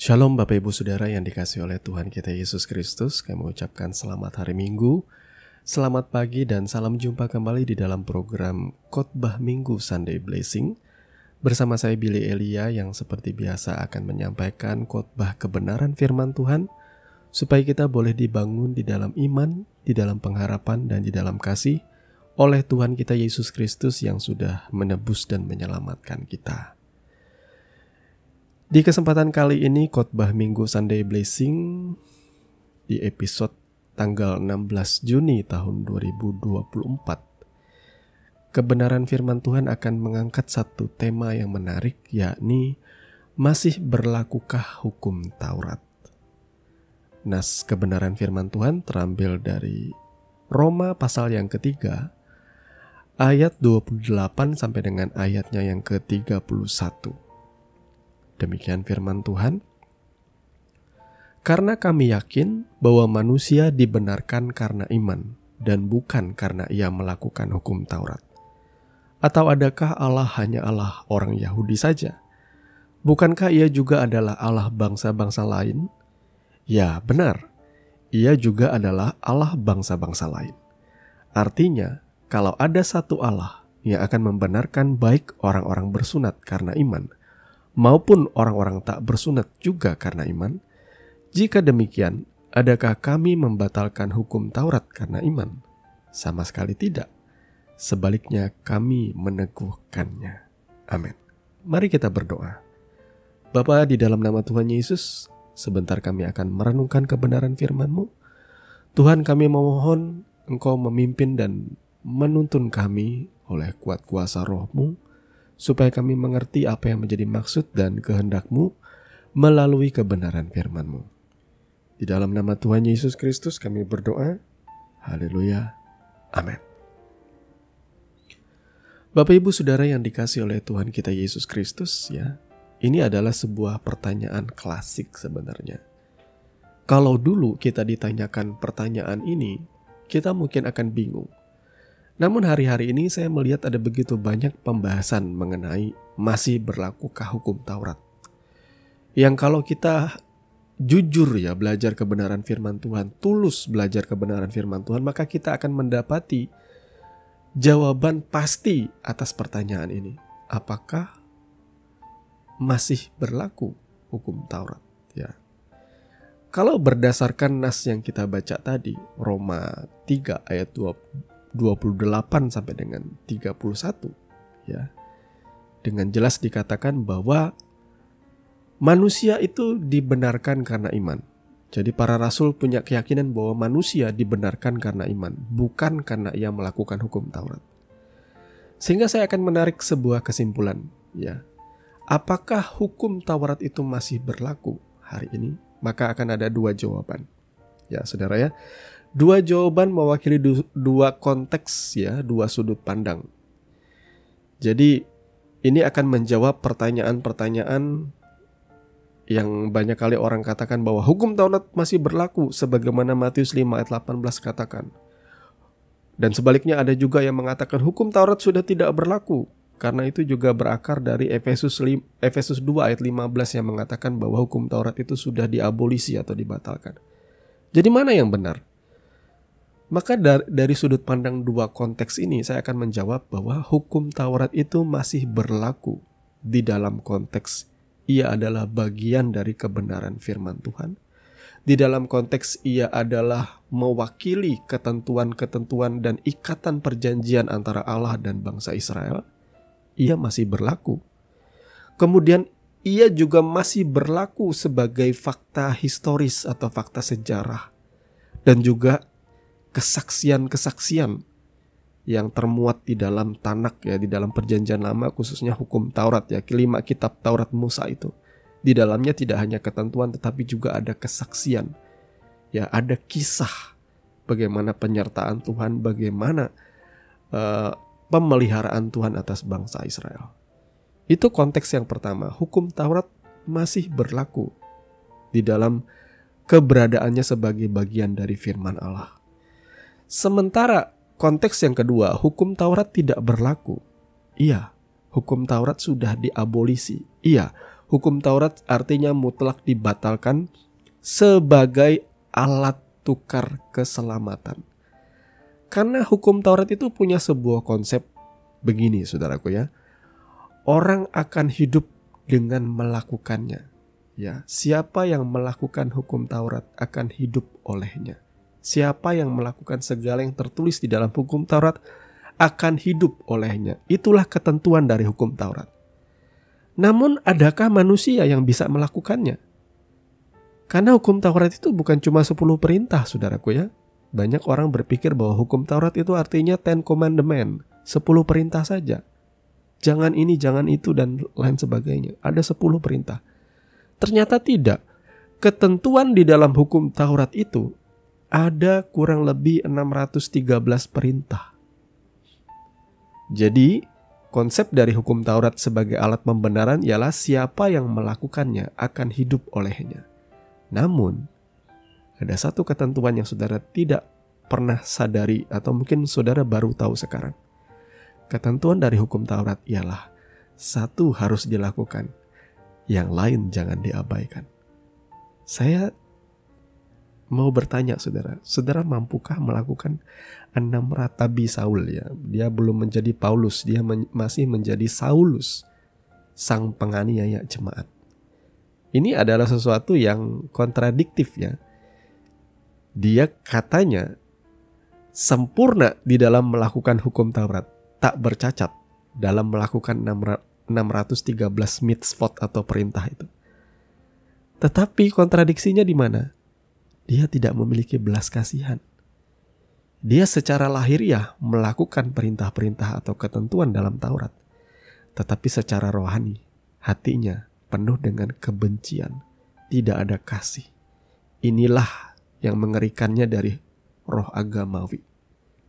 Shalom Bapak Ibu Saudara yang dikasihi oleh Tuhan kita Yesus Kristus. Kami mengucapkan selamat hari Minggu, selamat pagi dan salam jumpa kembali di dalam program Khotbah Minggu Sunday Blessing. Bersama saya Billy Elia yang seperti biasa akan menyampaikan khotbah kebenaran firman Tuhan, supaya kita boleh dibangun di dalam iman, di dalam pengharapan dan di dalam kasih oleh Tuhan kita Yesus Kristus yang sudah menebus dan menyelamatkan kita. Di kesempatan kali ini khotbah Minggu Sunday Blessing di episode tanggal 16 Juni tahun 2024. Kebenaran firman Tuhan akan mengangkat satu tema yang menarik, yakni masih berlakukah hukum Taurat. Nas kebenaran firman Tuhan terambil dari Roma pasal yang ketiga, ayat 28 sampai dengan ayatnya yang ke-31. Demikian firman Tuhan. Karena kami yakin bahwa manusia dibenarkan karena iman dan bukan karena ia melakukan hukum Taurat. Atau adakah Allah hanya Allah orang Yahudi saja? Bukankah ia juga adalah Allah bangsa-bangsa lain? Ya, benar. Ia juga adalah Allah bangsa-bangsa lain. Artinya, kalau ada satu Allah yang akan membenarkan baik orang-orang bersunat karena iman, maupun orang-orang tak bersunat juga karena iman, jika demikian, adakah kami membatalkan hukum Taurat karena iman? Sama sekali tidak. Sebaliknya kami meneguhkannya. Amin. Mari kita berdoa. Bapa, di dalam nama Tuhan Yesus, sebentar kami akan merenungkan kebenaran firman-Mu. Tuhan, kami memohon Engkau memimpin dan menuntun kami oleh kuat kuasa Roh-Mu, supaya kami mengerti apa yang menjadi maksud dan kehendak-Mu melalui kebenaran firman-Mu. Di dalam nama Tuhan Yesus Kristus kami berdoa. Haleluya. Amin. Bapak Ibu Saudara yang dikasihi oleh Tuhan kita Yesus Kristus, ya, ini adalah sebuah pertanyaan klasik sebenarnya. Kalau dulu kita ditanyakan pertanyaan ini, kita mungkin akan bingung. Namun hari-hari ini saya melihat ada begitu banyak pembahasan mengenai masih berlakukah hukum Taurat. Yang kalau kita jujur ya belajar kebenaran firman Tuhan, tulus belajar kebenaran firman Tuhan, maka kita akan mendapati jawaban pasti atas pertanyaan ini. Apakah masih berlaku hukum Taurat? Ya. Kalau berdasarkan nas yang kita baca tadi, Roma 3 ayat 28 sampai dengan 31, ya. Dengan jelas dikatakan bahwa manusia itu dibenarkan karena iman. Jadi para rasul punya keyakinan bahwa manusia dibenarkan karena iman, bukan karena ia melakukan hukum Taurat. Sehingga saya akan menarik sebuah kesimpulan, ya. Apakah hukum Taurat itu masih berlaku hari ini? Maka akan ada dua jawaban. Ya, Saudara ya. Dua jawaban mewakili dua konteks, ya, dua sudut pandang. Jadi ini akan menjawab pertanyaan-pertanyaan yang banyak kali orang katakan bahwa hukum Taurat masih berlaku sebagaimana Matius 5 ayat 18 katakan. Dan sebaliknya ada juga yang mengatakan hukum Taurat sudah tidak berlaku. Karena itu juga berakar dari Efesus 2 ayat 15 yang mengatakan bahwa hukum Taurat itu sudah diabolisi atau dibatalkan. Jadi mana yang benar? Maka dari sudut pandang dua konteks ini saya akan menjawab bahwa hukum Taurat itu masih berlaku di dalam konteks ia adalah bagian dari kebenaran firman Tuhan. Di dalam konteks ia adalah mewakili ketentuan-ketentuan dan ikatan perjanjian antara Allah dan bangsa Israel. Ia masih berlaku. Kemudian ia juga masih berlaku sebagai fakta historis atau fakta sejarah. Dan juga kesaksian-kesaksian yang termuat di dalam Tanak, ya, di dalam perjanjian lama, khususnya hukum Taurat, ya, 5 kitab Taurat Musa itu. Di dalamnya tidak hanya ketentuan tetapi juga ada kesaksian. Ya, ada kisah bagaimana penyertaan Tuhan, bagaimana pemeliharaan Tuhan atas bangsa Israel. Itu konteks yang pertama. Hukum Taurat masih berlaku di dalam keberadaannya sebagai bagian dari firman Allah. Sementara konteks yang kedua, hukum Taurat tidak berlaku. Iya, hukum Taurat sudah diabolisi. Iya, hukum Taurat artinya mutlak dibatalkan sebagai alat tukar keselamatan. Karena hukum Taurat itu punya sebuah konsep begini, saudaraku ya. Orang akan hidup dengan melakukannya. Ya, siapa yang melakukan hukum Taurat akan hidup olehnya. Siapa yang melakukan segala yang tertulis di dalam hukum Taurat akan hidup olehnya. Itulah ketentuan dari hukum Taurat. Namun adakah manusia yang bisa melakukannya? Karena hukum Taurat itu bukan cuma 10 perintah, saudaraku ya. Banyak orang berpikir bahwa hukum Taurat itu artinya 10 commandment, 10 perintah saja. Jangan ini, jangan itu, dan lain sebagainya. Ada 10 perintah. Ternyata tidak. Ketentuan di dalam hukum Taurat itu ada kurang lebih 613 perintah. Jadi, konsep dari hukum Taurat sebagai alat pembenaran ialah siapa yang melakukannya akan hidup olehnya. Namun, ada satu ketentuan yang saudara tidak pernah sadari atau mungkin saudara baru tahu sekarang. Ketentuan dari hukum Taurat ialah satu harus dilakukan, yang lain jangan diabaikan. Saya mau bertanya saudara, saudara mampukah melakukan 6 ratabi Saul ya? Dia belum menjadi Paulus, dia masih menjadi Saulus, sang penganiaya jemaat. Ini adalah sesuatu yang kontradiktif ya. Dia katanya sempurna di dalam melakukan hukum Taurat, tak bercacat dalam melakukan 613 mitzvot atau perintah itu. Tetapi kontradiksinya di mana? Dia tidak memiliki belas kasihan. Dia secara lahiriah melakukan perintah-perintah atau ketentuan dalam Taurat, tetapi secara rohani hatinya penuh dengan kebencian, tidak ada kasih. Inilah yang mengerikannya dari roh agamawi.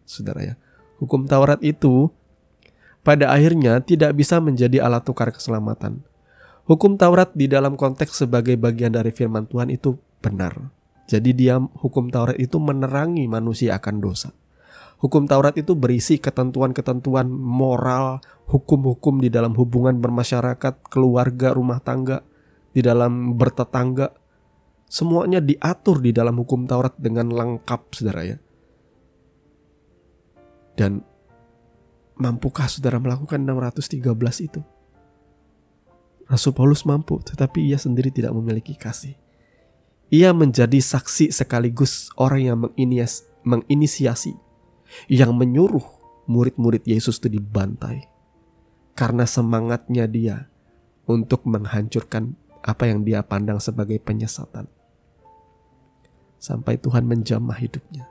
Saudara ya, hukum Taurat itu pada akhirnya tidak bisa menjadi alat tukar keselamatan. Hukum Taurat di dalam konteks sebagai bagian dari firman Tuhan itu benar. Jadi hukum Taurat itu menerangi manusia akan dosa. Hukum Taurat itu berisi ketentuan-ketentuan moral, hukum-hukum di dalam hubungan bermasyarakat, keluarga, rumah tangga, di dalam bertetangga. Semuanya diatur di dalam hukum Taurat dengan lengkap, saudara ya. Dan mampukah saudara melakukan 613 itu? Rasul Paulus mampu, tetapi ia sendiri tidak memiliki kasih. Ia menjadi saksi sekaligus orang yang menginisiasi, yang menyuruh murid-murid Yesus itu dibantai. Karena semangatnya dia untuk menghancurkan apa yang dia pandang sebagai penyesatan. Sampai Tuhan menjamah hidupnya.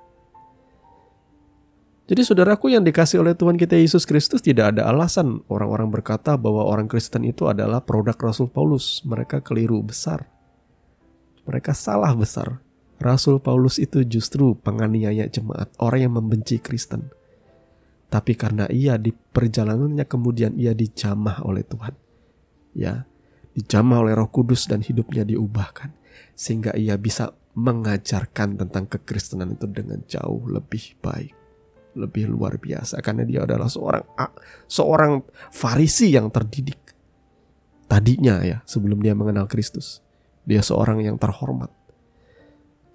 Jadi saudaraku yang dikasih oleh Tuhan kita Yesus Kristus, tidak ada alasan orang-orang berkata bahwa orang Kristen itu adalah produk Rasul Paulus. Mereka keliru besar. Mereka salah besar. Rasul Paulus itu justru penganiaya jemaat, orang yang membenci Kristen. Tapi karena ia di perjalanannya kemudian ia dijamah oleh Tuhan. Ya, dijamah oleh Roh Kudus dan hidupnya diubahkan. Sehingga ia bisa mengajarkan tentang kekristenan itu dengan jauh lebih baik, lebih luar biasa, karena dia adalah seorang Farisi yang terdidik. Tadinya ya, sebelum dia mengenal Kristus, dia seorang yang terhormat.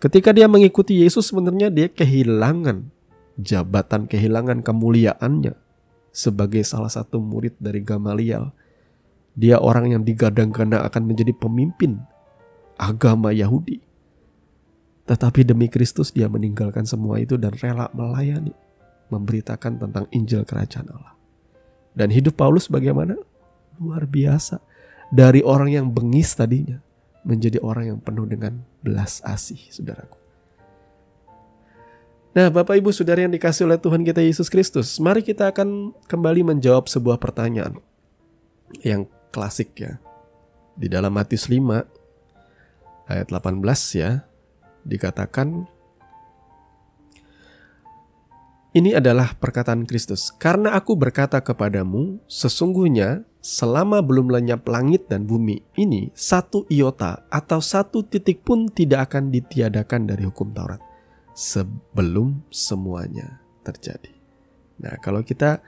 Ketika dia mengikuti Yesus, sebenarnya dia kehilangan jabatan, kehilangan kemuliaannya sebagai salah satu murid dari Gamaliel. Dia orang yang digadang-gadang akan menjadi pemimpin agama Yahudi. Tetapi demi Kristus dia meninggalkan semua itu dan rela melayani, memberitakan tentang Injil Kerajaan Allah. Dan hidup Paulus bagaimana? Luar biasa. Dari orang yang bengis tadinya menjadi orang yang penuh dengan belas asih, saudaraku. Nah, Bapak Ibu Saudara yang dikasih oleh Tuhan kita Yesus Kristus, mari kita akan kembali menjawab sebuah pertanyaan yang klasik ya. Di dalam Matius 5 ayat 18 ya, dikatakan, ini adalah perkataan Kristus. Karena aku berkata kepadamu, sesungguhnya selama belum lenyap langit dan bumi ini, satu iota atau satu titik pun tidak akan ditiadakan dari hukum Taurat sebelum semuanya terjadi. Nah, kalau kita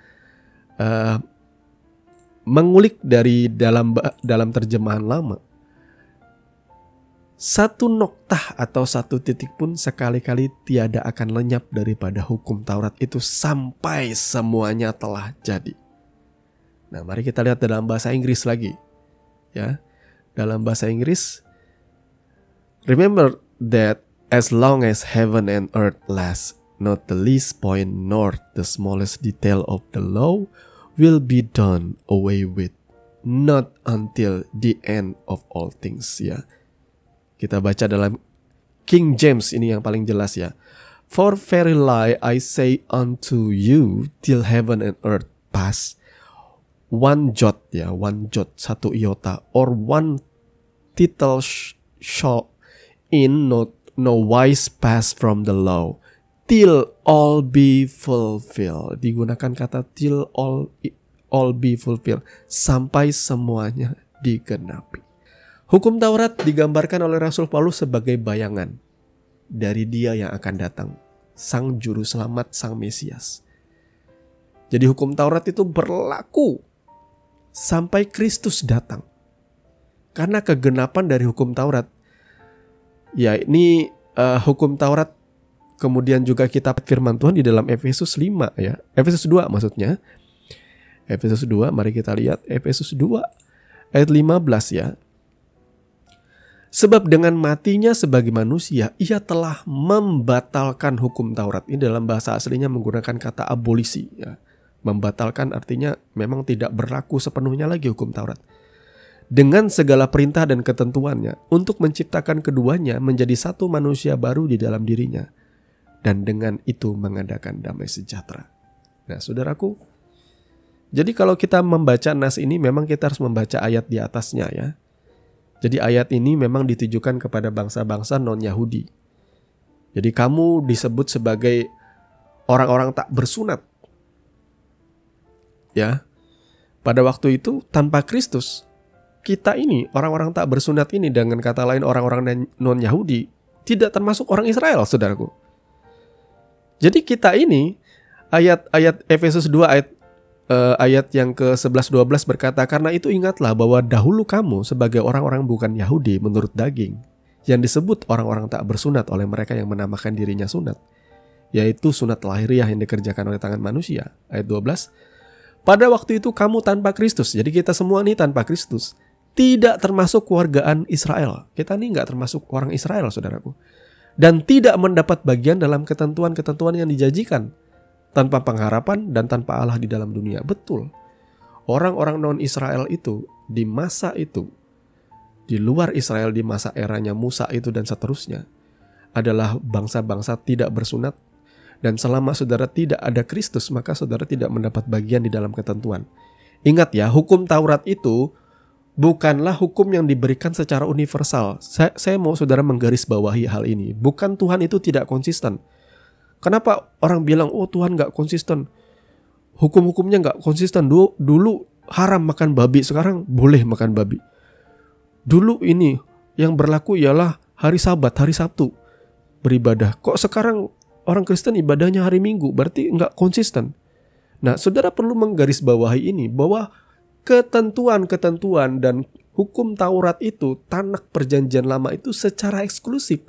mengulik dari dalam terjemahan lama, satu noktah atau satu titik pun sekali-kali tiada akan lenyap daripada hukum Taurat itu sampai semuanya telah jadi. Nah, mari kita lihat dalam bahasa Inggris lagi. Ya. Dalam bahasa Inggris, remember that as long as heaven and earth last, not the least point nor the smallest detail of the law will be done away with, not until the end of all things. Ya. Kita baca dalam King James, ini yang paling jelas ya. For verily I say unto you, till heaven and earth pass, one jot, satu iota, or one tittle shall in no wise pass from the law, till all be fulfilled. Digunakan kata till all be fulfilled, sampai semuanya digenapi. Hukum Taurat digambarkan oleh Rasul Paulus sebagai bayangan dari Dia yang akan datang, Sang Juru Selamat, Sang Mesias. Jadi hukum Taurat itu berlaku sampai Kristus datang. Karena kegenapan dari hukum Taurat, ya ini hukum Taurat, kemudian juga kitab firman Tuhan di dalam Efesus 5 ya. Efesus 2 maksudnya. Efesus 2, mari kita lihat Efesus 2 ayat 15 ya. Sebab dengan matinya sebagai manusia, ia telah membatalkan hukum Taurat. Ini dalam bahasa aslinya menggunakan kata abolisi. Ya. Membatalkan artinya memang tidak berlaku sepenuhnya lagi hukum Taurat. Dengan segala perintah dan ketentuannya, untuk menciptakan keduanya menjadi satu manusia baru di dalam dirinya. Dan dengan itu mengadakan damai sejahtera. Nah, saudaraku, jadi kalau kita membaca nas ini, memang kita harus membaca ayat di atasnya ya. Jadi ayat ini memang ditujukan kepada bangsa-bangsa non-Yahudi. Jadi kamu disebut sebagai orang-orang tak bersunat. Ya. Pada waktu itu tanpa Kristus, kita ini orang-orang tak bersunat ini, dengan kata lain orang-orang non-Yahudi, tidak termasuk orang Israel, saudaraku. Jadi kita ini ayat Efesus 2 ayat yang ke-11-12 berkata, karena itu ingatlah bahwa dahulu kamu sebagai orang-orang bukan Yahudi menurut daging, yang disebut orang-orang tak bersunat oleh mereka yang menamakan dirinya sunat, yaitu sunat lahiriah yang dikerjakan oleh tangan manusia. Ayat 12, pada waktu itu kamu tanpa Kristus, jadi kita semua ini tanpa Kristus, tidak termasuk keluargaan Israel. Kita ini nggak termasuk orang Israel, saudaraku. Dan tidak mendapat bagian dalam ketentuan-ketentuan yang dijanjikan, tanpa pengharapan dan tanpa Allah di dalam dunia. Betul. Orang-orang non-Israel itu di masa itu, di luar Israel di masa eranya Musa itu dan seterusnya, adalah bangsa-bangsa tidak bersunat. Dan selama saudara tidak ada Kristus, maka saudara tidak mendapat bagian di dalam ketentuan. Ingat ya, hukum Taurat itu bukanlah hukum yang diberikan secara universal. Saya mau saudara menggarisbawahi hal ini. Bukan Tuhan itu tidak konsisten. Kenapa orang bilang, oh Tuhan gak konsisten, hukum-hukumnya gak konsisten. Dulu haram makan babi, sekarang boleh makan babi. Dulu ini yang berlaku ialah hari Sabat, hari Sabtu beribadah. Kok sekarang orang Kristen ibadahnya hari Minggu, berarti gak konsisten. Nah, saudara perlu menggarisbawahi ini, bahwa ketentuan-ketentuan dan hukum Taurat itu, tanak perjanjian lama itu secara eksklusif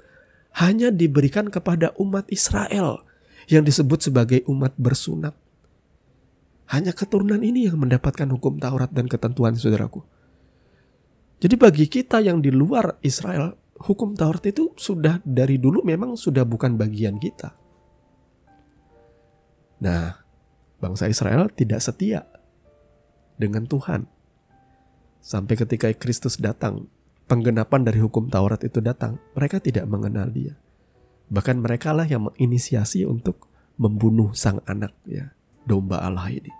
hanya diberikan kepada umat Israel yang disebut sebagai umat bersunat. Hanya keturunan ini yang mendapatkan hukum Taurat dan ketentuan, saudaraku. Jadi bagi kita yang di luar Israel, hukum Taurat itu sudah dari dulu memang sudah bukan bagian kita. Nah, bangsa Israel tidak setia dengan Tuhan. Sampai ketika Kristus datang, penggenapan dari hukum Taurat itu datang, mereka tidak mengenal Dia. Bahkan mereka lah yang menginisiasi untuk membunuh sang anak, ya, domba Allah ini.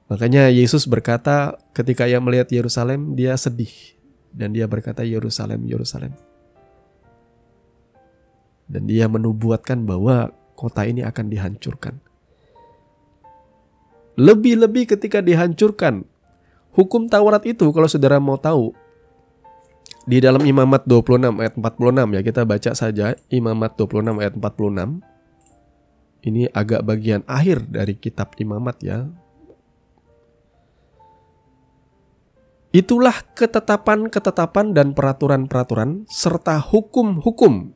Makanya Yesus berkata ketika ia melihat Yerusalem, dia sedih. Dan dia berkata, Yerusalem, Yerusalem. Dan dia menubuatkan bahwa kota ini akan dihancurkan. Lebih-lebih ketika dihancurkan, hukum Taurat itu, kalau saudara mau tahu, di dalam Imamat 26 ayat 46 ya, kita baca saja Imamat 26 ayat 46. Ini agak bagian akhir dari kitab Imamat ya. Itulah ketetapan-ketetapan dan peraturan-peraturan serta hukum-hukum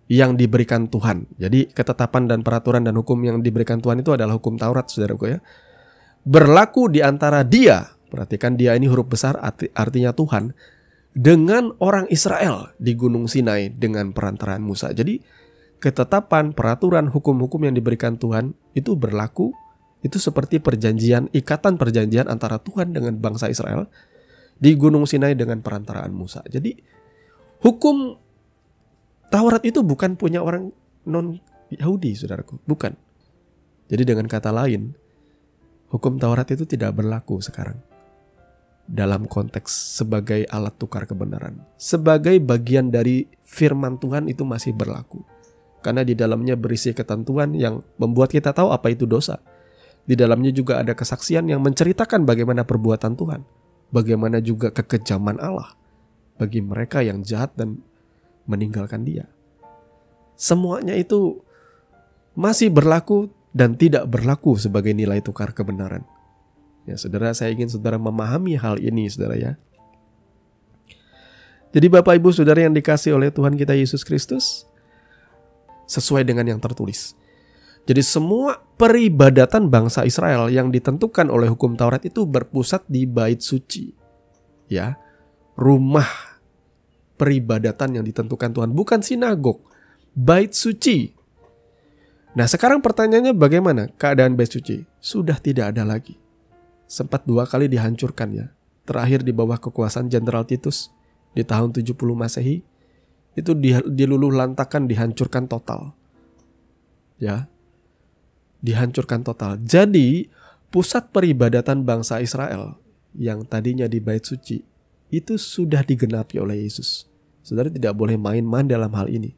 yang diberikan Tuhan. Jadi ketetapan dan peraturan dan hukum yang diberikan Tuhan itu adalah hukum Taurat, saudaraku ya. Berlaku di antara dia, perhatikan dia ini huruf besar artinya Tuhan, dengan orang Israel di Gunung Sinai dengan perantaraan Musa. Jadi ketetapan, peraturan, hukum-hukum yang diberikan Tuhan itu berlaku, itu seperti perjanjian, ikatan perjanjian antara Tuhan dengan bangsa Israel di Gunung Sinai dengan perantaraan Musa. Jadi hukum Taurat itu bukan punya orang non-Yahudi, saudaraku. Bukan. Jadi dengan kata lain, hukum Taurat itu tidak berlaku sekarang. Dalam konteks sebagai alat tukar kebenaran. Sebagai bagian dari firman Tuhan itu masih berlaku. Karena di dalamnya berisi ketentuan yang membuat kita tahu apa itu dosa. Di dalamnya juga ada kesaksian yang menceritakan bagaimana perbuatan Tuhan. Bagaimana juga kekejaman Allah bagi mereka yang jahat dan meninggalkan Dia. Semuanya itu masih berlaku dan tidak berlaku sebagai nilai tukar kebenaran. Ya, saudara, saya ingin saudara memahami hal ini, saudara ya. Jadi Bapak Ibu Saudara yang dikasihi oleh Tuhan kita Yesus Kristus, sesuai dengan yang tertulis. Jadi semua peribadatan bangsa Israel yang ditentukan oleh hukum Taurat itu berpusat di bait suci. Ya, rumah peribadatan yang ditentukan Tuhan, bukan sinagog, bait suci. Nah, sekarang pertanyaannya bagaimana keadaan bait suci? Sudah tidak ada lagi. Sempat 2 kali dihancurkan ya. Terakhir di bawah kekuasaan Jenderal Titus di tahun 70 Masehi. Itu diluluh lantakan, dihancurkan total. Ya. Dihancurkan total. Jadi pusat peribadatan bangsa Israel yang tadinya di bait suci itu sudah digenapi oleh Yesus. Saudara tidak boleh main-main dalam hal ini.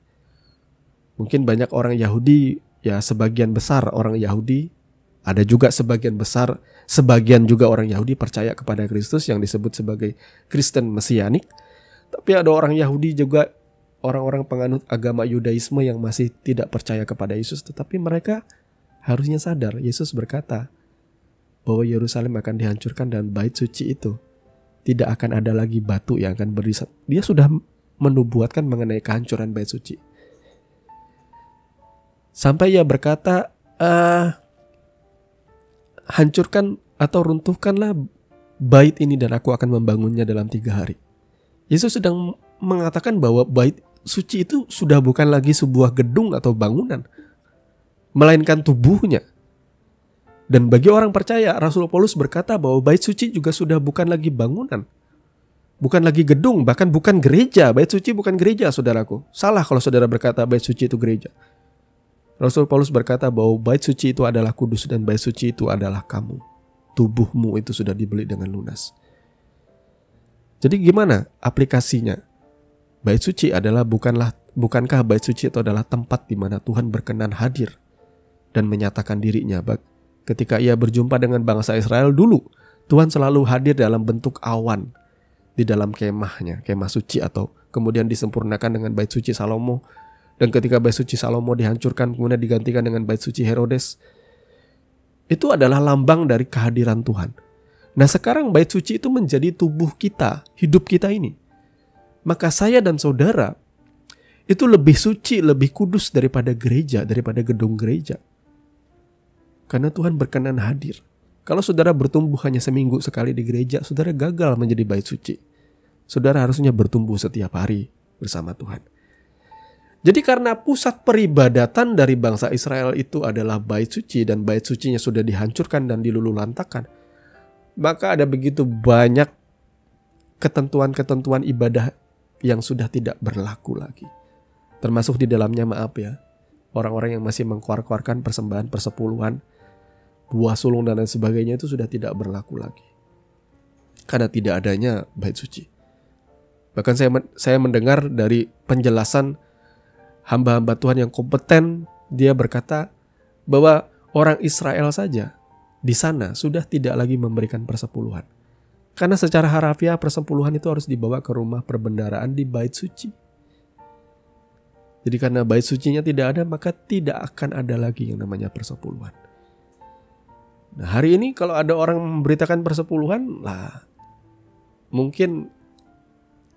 Mungkin banyak orang Yahudi, ya sebagian besar orang Yahudi, ada juga sebagian juga orang Yahudi percaya kepada Kristus yang disebut sebagai Kristen Mesianik. Tapi ada orang Yahudi juga, orang-orang penganut agama Yudaisme yang masih tidak percaya kepada Yesus. Tetapi mereka harusnya sadar, Yesus berkata bahwa Yerusalem akan dihancurkan dan bait suci itu tidak akan ada lagi batu yang akan berdiri. Dia sudah menubuatkan mengenai kehancuran bait suci. Sampai ia berkata, hancurkan atau runtuhkanlah bait ini dan aku akan membangunnya dalam 3 hari. Yesus sedang mengatakan bahwa bait suci itu sudah bukan lagi sebuah gedung atau bangunan, melainkan tubuhnya. Dan bagi orang percaya, Rasul Paulus berkata bahwa bait suci juga sudah bukan lagi bangunan, bukan lagi gedung, bahkan bukan gereja. Bait suci bukan gereja, saudaraku. Salah kalau saudara berkata bait suci itu gereja. Rasul Paulus berkata bahwa bait suci itu adalah kudus dan bait suci itu adalah kamu. Tubuhmu itu sudah dibeli dengan lunas. Jadi gimana aplikasinya? Bait suci adalah bukankah bait suci itu adalah tempat di mana Tuhan berkenan hadir dan menyatakan dirinya. Ketika ia berjumpa dengan bangsa Israel dulu, Tuhan selalu hadir dalam bentuk awan di dalam kemahnya, kemah suci, atau kemudian disempurnakan dengan bait suci Salomo. Dan ketika bait suci Salomo dihancurkan kemudian digantikan dengan bait suci Herodes, itu adalah lambang dari kehadiran Tuhan. Nah, sekarang bait suci itu menjadi tubuh kita, hidup kita ini. Maka saya dan saudara itu lebih suci, lebih kudus daripada gereja, daripada gedung gereja. Karena Tuhan berkenan hadir. Kalau saudara bertumbuh hanya seminggu sekali di gereja, saudara gagal menjadi bait suci. Saudara harusnya bertumbuh setiap hari bersama Tuhan. Jadi karena pusat peribadatan dari bangsa Israel itu adalah bait suci, dan bait sucinya sudah dihancurkan dan dilululantakkan, maka ada begitu banyak ketentuan-ketentuan ibadah yang sudah tidak berlaku lagi. Termasuk di dalamnya, maaf ya, orang-orang yang masih mengkeluarkan persembahan persepuluhan, buah sulung dan lain sebagainya itu sudah tidak berlaku lagi. Karena tidak adanya bait suci. Bahkan saya mendengar dari penjelasan hamba-hamba Tuhan yang kompeten, dia berkata bahwa orang Israel saja di sana sudah tidak lagi memberikan persepuluhan. Karena secara harafiah persepuluhan itu harus dibawa ke rumah perbendaharaan di bait suci. Jadi karena bait sucinya tidak ada, maka tidak akan ada lagi yang namanya persepuluhan. Nah, hari ini kalau ada orang memberitakan persepuluhan, lah mungkin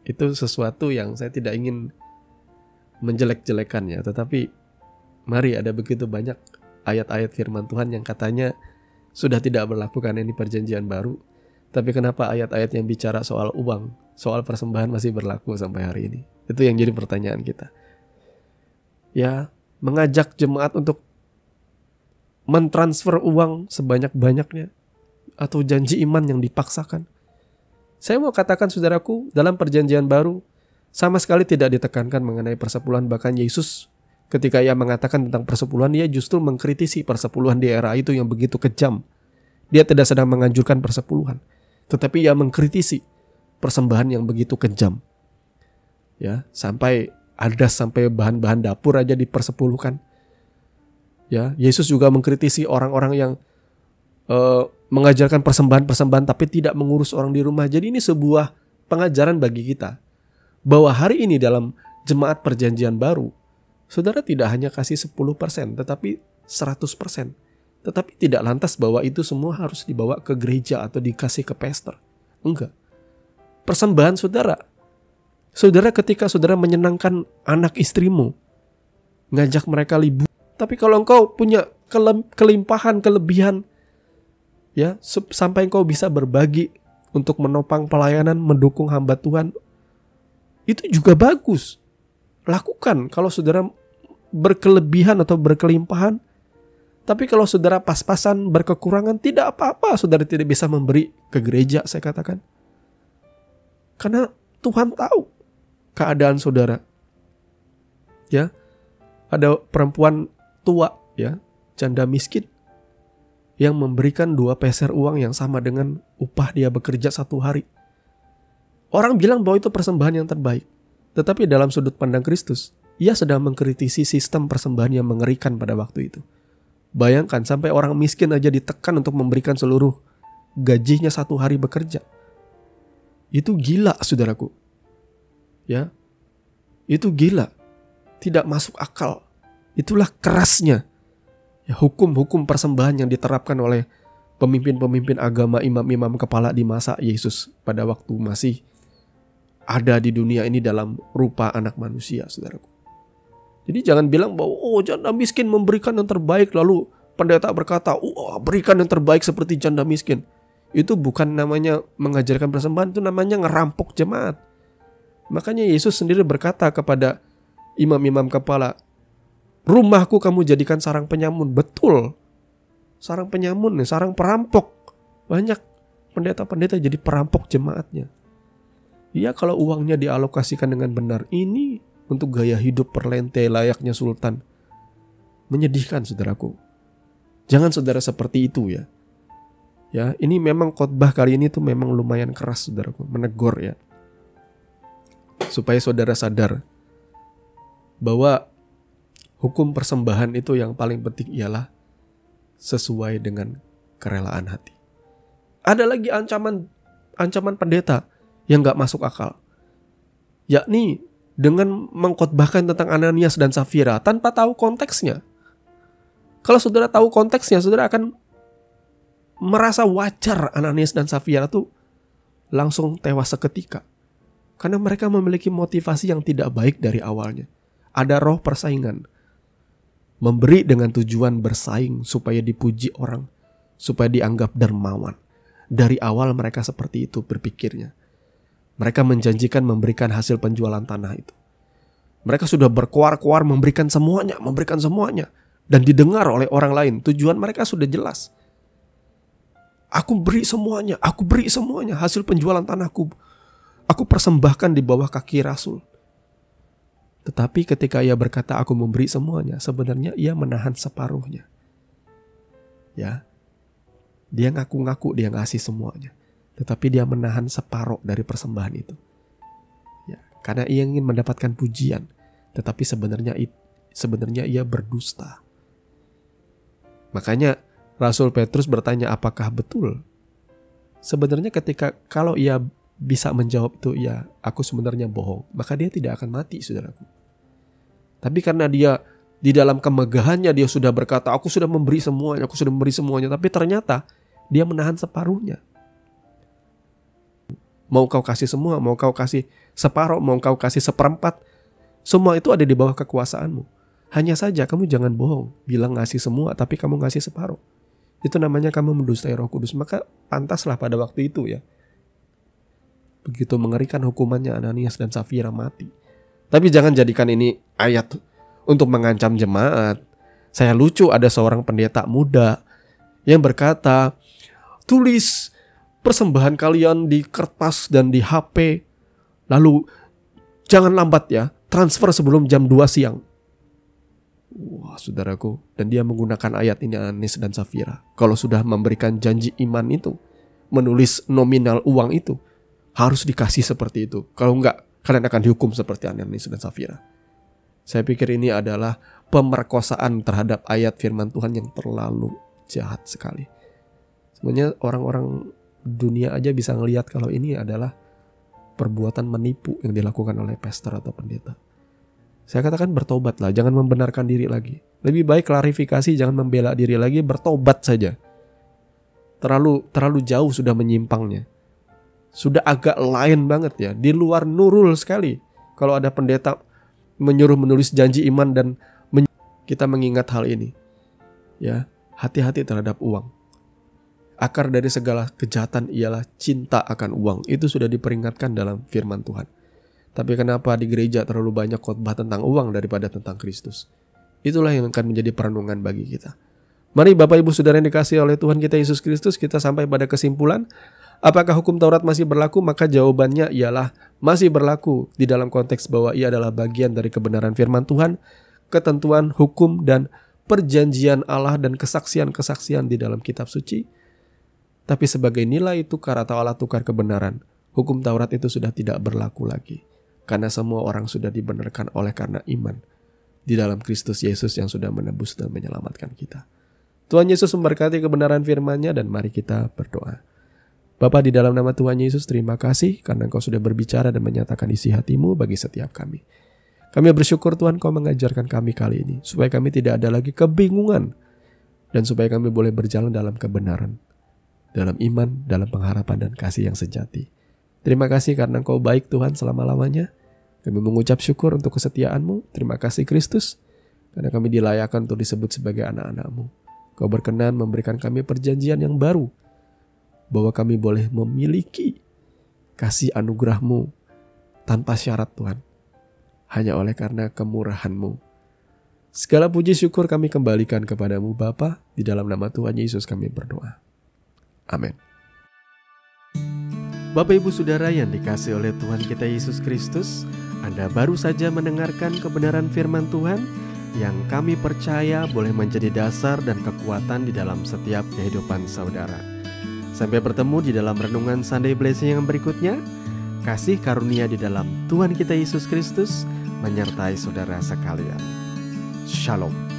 itu sesuatu yang saya tidak ingin menjelek-jelekannya, tetapi mari, ada begitu banyak ayat-ayat firman Tuhan yang katanya sudah tidak berlaku karena ini perjanjian baru. Tapi kenapa ayat-ayat yang bicara soal uang, soal persembahan masih berlaku sampai hari ini? Itu yang jadi pertanyaan kita. Ya, mengajak jemaat untuk mentransfer uang sebanyak-banyaknya, atau janji iman yang dipaksakan. Saya mau katakan saudaraku, dalam perjanjian baru sama sekali tidak ditekankan mengenai persepuluhan. Bahkan Yesus ketika ia mengatakan tentang persepuluhan, ia justru mengkritisi persepuluhan di era itu yang begitu kejam. Dia tidak sedang menganjurkan persepuluhan, tetapi ia mengkritisi persembahan yang begitu kejam. Ya, sampai bahan-bahan dapur aja dipersepuluhkan. Ya, Yesus juga mengkritisi orang-orang yang mengajarkan persembahan-persembahan tapi tidak mengurus orang di rumah. Jadi ini sebuah pengajaran bagi kita bahwa hari ini dalam jemaat perjanjian baru, saudara tidak hanya kasih 10%, tetapi 100%. Tetapi tidak lantas bahwa itu semua harus dibawa ke gereja atau dikasih ke pastor. Enggak. Persembahan saudara ketika saudara menyenangkan anak istrimu, ngajak mereka libur. Tapi kalau engkau punya kelimpahan, kelebihan, ya, sampai engkau bisa berbagi untuk menopang pelayanan, mendukung hamba Tuhan, itu juga bagus. Lakukan kalau saudara berkelebihan atau berkelimpahan. Tapi kalau saudara pas-pasan, berkekurangan, tidak apa-apa saudara tidak bisa memberi ke gereja, saya katakan. Karena Tuhan tahu keadaan saudara. Ya, ada perempuan tua, ya, janda miskin, yang memberikan 2 peser uang yang sama dengan upah dia bekerja 1 hari. Orang bilang bahwa itu persembahan yang terbaik. Tetapi dalam sudut pandang Kristus, ia sedang mengkritisi sistem persembahan yang mengerikan pada waktu itu. Bayangkan sampai orang miskin aja ditekan untuk memberikan seluruh gajinya 1 hari bekerja. Itu gila, saudaraku. Ya, itu gila. Tidak masuk akal. Itulah kerasnya ya, hukum-hukum persembahan yang diterapkan oleh pemimpin-pemimpin agama, imam-imam kepala di masa Yesus pada waktu masih ada di dunia ini dalam rupa anak manusia, saudaraku. Jadi jangan bilang bahwa janda miskin memberikan yang terbaik, lalu pendeta berkata, berikan yang terbaik seperti janda miskin. Itu bukan namanya mengajarkan persembahan, itu namanya ngerampok jemaat. Makanya Yesus sendiri berkata kepada imam-imam kepala, rumahku kamu jadikan sarang penyamun. Betul, sarang penyamun, sarang perampok. Banyak pendeta-pendeta jadi perampok jemaatnya. Ya, kalau uangnya dialokasikan dengan benar, ini untuk gaya hidup perlente layaknya sultan. Menyedihkan, saudaraku. Jangan saudara seperti itu ya. Ya, ini memang khotbah kali ini tuh memang lumayan keras, saudaraku, menegur ya. Supaya saudara sadar bahwa hukum persembahan itu yang paling penting ialah sesuai dengan kerelaan hati. Ada lagi ancaman pendeta yang gak masuk akal, yakni dengan mengkhotbahkan tentang Ananias dan Safira tanpa tahu konteksnya. Kalau saudara tahu konteksnya, saudara akan merasa wajar Ananias dan Safira tuh langsung tewas seketika. Karena mereka memiliki motivasi yang tidak baik dari awalnya. Ada roh persaingan. Memberi dengan tujuan bersaing supaya dipuji orang, supaya dianggap dermawan. Dari awal mereka seperti itu berpikirnya. Mereka menjanjikan memberikan hasil penjualan tanah itu. Mereka sudah berkoar-koar memberikan semuanya. Dan didengar oleh orang lain. Tujuan mereka sudah jelas. Aku beri semuanya, hasil penjualan tanahku. Aku persembahkan di bawah kaki Rasul. Tetapi ketika ia berkata aku memberi semuanya, sebenarnya ia menahan separuhnya. Ya, dia ngaku-ngaku dia ngasih semuanya. Tetapi dia menahan separuh dari persembahan itu. Ya, karena ia ingin mendapatkan pujian. Tetapi sebenarnya ia berdusta. Makanya Rasul Petrus bertanya apakah betul? Sebenarnya kalau ia bisa menjawab itu, ya aku sebenarnya bohong, maka dia tidak akan mati, saudaraku. Tapi karena dia di dalam kemegahannya dia sudah berkata aku sudah memberi semuanya, tapi ternyata dia menahan separuhnya. Mau kau kasih semua, mau kau kasih separuh, mau kau kasih seperempat, semua itu ada di bawah kekuasaanmu. Hanya saja kamu jangan bohong, bilang ngasih semua tapi kamu ngasih separuh. Itu namanya kamu mendustai Roh Kudus. Maka pantaslah pada waktu itu ya, begitu mengerikan hukumannya Ananias dan Safira mati. Tapi jangan jadikan ini ayat untuk mengancam jemaat. Saya lucu ada seorang pendeta muda yang berkata, tulis persembahan kalian di kertas dan di HP, lalu jangan lambat ya, transfer sebelum jam 2 siang. Wah saudaraku, dan dia menggunakan ayat ini Ananias dan Safira. Kalau sudah memberikan janji iman itu, menulis nominal uang itu, harus dikasih seperti itu. Kalau enggak, kalian akan dihukum seperti Ananias dan Safira. Saya pikir ini adalah pemerkosaan terhadap ayat firman Tuhan yang terlalu jahat sekali. Sebenarnya orang-orang dunia aja bisa ngelihat kalau ini adalah perbuatan menipu yang dilakukan oleh pastor atau pendeta. Saya katakan bertobatlah, jangan membenarkan diri lagi. Lebih baik klarifikasi, jangan membela diri lagi, bertobat saja. Terlalu jauh sudah menyimpangnya. Sudah agak lain banget ya, di luar nurul sekali. Kalau ada pendeta menyuruh menulis janji iman dan kita mengingat hal ini. Ya, hati-hati terhadap uang. Akar dari segala kejahatan ialah cinta akan uang. Itu sudah diperingatkan dalam firman Tuhan. Tapi kenapa di gereja terlalu banyak khotbah tentang uang daripada tentang Kristus? Itulah yang akan menjadi perenungan bagi kita. Mari Bapak Ibu Saudara yang dikasihi oleh Tuhan kita Yesus Kristus, kita sampai pada kesimpulan. Apakah hukum Taurat masih berlaku? Maka jawabannya ialah masih berlaku di dalam konteks bahwa ia adalah bagian dari kebenaran firman Tuhan, ketentuan, hukum, dan perjanjian Allah dan kesaksian-kesaksian di dalam kitab suci. Tapi sebagai nilai tukar atau alat tukar kebenaran, hukum Taurat itu sudah tidak berlaku lagi. Karena semua orang sudah dibenarkan oleh karena iman di dalam Kristus Yesus yang sudah menebus dan menyelamatkan kita. Tuhan Yesus memberkati kebenaran firman-Nya dan mari kita berdoa. Bapa, di dalam nama Tuhan Yesus, terima kasih karena Engkau sudah berbicara dan menyatakan isi hati-Mu bagi setiap kami. Kami bersyukur Tuhan Kau mengajarkan kami kali ini, supaya kami tidak ada lagi kebingungan, dan supaya kami boleh berjalan dalam kebenaran, dalam iman, dalam pengharapan dan kasih yang sejati. Terima kasih karena Engkau baik Tuhan selama-lamanya. Kami mengucap syukur untuk kesetiaan-Mu. Terima kasih Kristus, karena kami dilayakkan untuk disebut sebagai anak-anak-Mu. Kau berkenan memberikan kami perjanjian yang baru, bahwa kami boleh memiliki kasih anugerah-Mu tanpa syarat Tuhan, hanya oleh karena kemurahan-Mu. Segala puji syukur kami kembalikan kepadamu Bapa, di dalam nama Tuhan Yesus kami berdoa. Amin. Bapak Ibu Saudara yang dikasihi oleh Tuhan kita Yesus Kristus, Anda baru saja mendengarkan kebenaran firman Tuhan yang kami percaya boleh menjadi dasar dan kekuatan di dalam setiap kehidupan saudara. Sampai bertemu di dalam renungan Sunday Blessing yang berikutnya. Kasih karunia di dalam Tuhan kita Yesus Kristus menyertai saudara sekalian. Shalom.